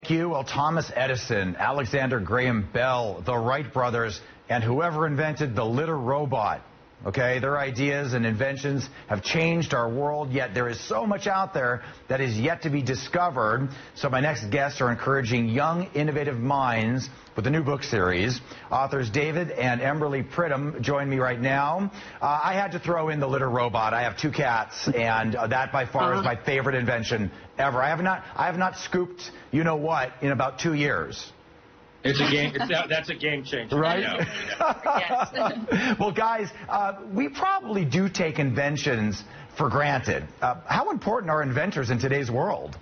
Thank you. Well, Thomas Edison, Alexander Graham Bell, the Wright brothers, and whoever invented the litter robot. Okay, their ideas and inventions have changed our world, yet there is so much out there that is yet to be discovered. So my next guests are encouraging young, innovative minds with a new book series. Authors David and Emberly Pridham join me right now. I had to throw in the litter robot. I have 2 cats, and that by far is my favorite invention ever. I have not scooped you know what in about 2 years. It's a game. That's a game changer, right? Yes. Well, guys, we probably do take inventions for granted. How important are inventors in today's world?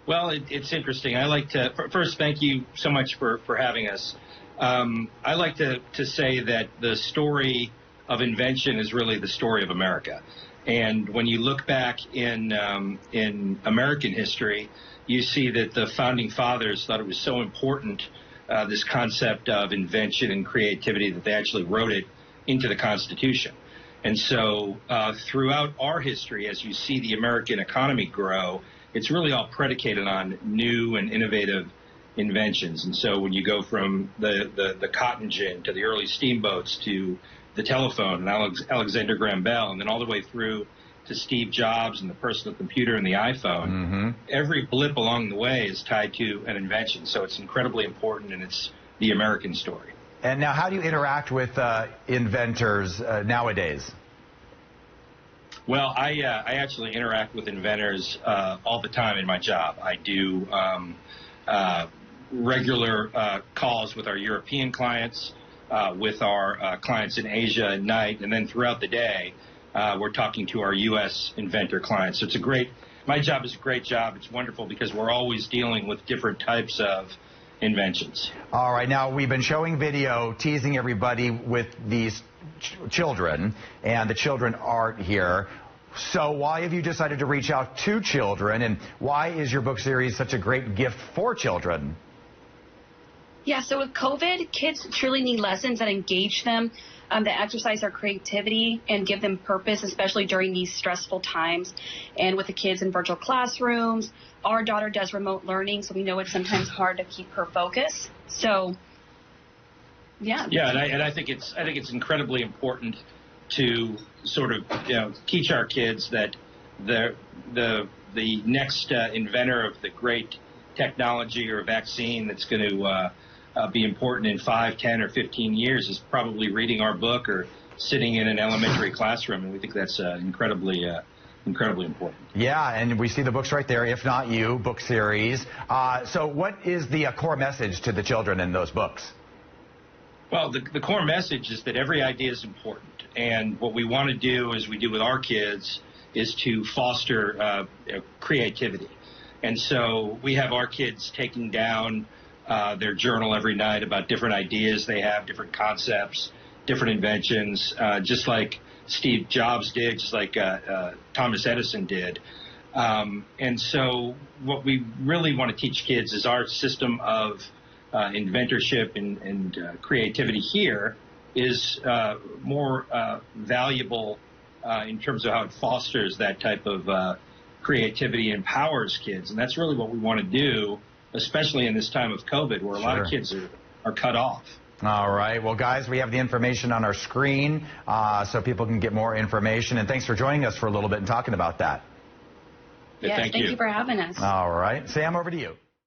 Well, it's interesting. I like to first thank you so much for having us. I like to say that the story of invention is really the story of America. And when you look back in American history, you see that the founding fathers thought it was so important, this concept of invention and creativity, that they actually wrote it into the Constitution. And so throughout our history, as you see the American economy grow, it's really all predicated on new and innovative inventions. And so when you go from the cotton gin to the early steamboats to the telephone and Alexander Graham Bell, and then all the way through to Steve Jobs and the personal computer and the iPhone, every blip along the way is tied to an invention. So it's incredibly important, and it's the American story. And now, how do you interact with inventors nowadays? Well, I actually interact with inventors all the time in my job. I do regular calls with our European clients, with our clients in Asia at night, and then throughout the day, we're talking to our U.S. inventor clients. So my job is a great job. It's wonderful because we're always dealing with different types of inventions. All right. Now, we've been showing video, teasing everybody with these children, and the children aren't here. So why have you decided to reach out to children, and why is your book series such a great gift for children? Yeah, so with COVID, kids truly need lessons that engage them, that exercise their creativity and give them purpose, especially during these stressful times. And with the kids in virtual classrooms, our daughter does remote learning, so we know it's sometimes hard to keep her focus. So, yeah. Yeah, and I think it's incredibly important to sort of teach our kids that the next inventor of the great technology or vaccine that's going to be important in 5, 10, or 15 years is probably reading our book or sitting in an elementary classroom, and we think that's incredibly important. Yeah, and we see the books right there, If Not You, book series. So what is the core message to the children in those books? Well, the core message is that every idea is important, and what we want to do, as we do with our kids, is to foster creativity. And so we have our kids taking down their journal every night about different ideas they have, different concepts, different inventions, just like Steve Jobs did, just like Thomas Edison did. And so what we really want to teach kids is our system of inventorship and creativity here is more valuable in terms of how it fosters that type of creativity, empowers kids. And that's really what we want to do, especially in this time of COVID, where a lot of kids are cut off. All right. Well, guys, we have the information on our screen so people can get more information. And thanks for joining us for a little bit and talking about that. Yes, thank you for having us. All right. Sam, over to you.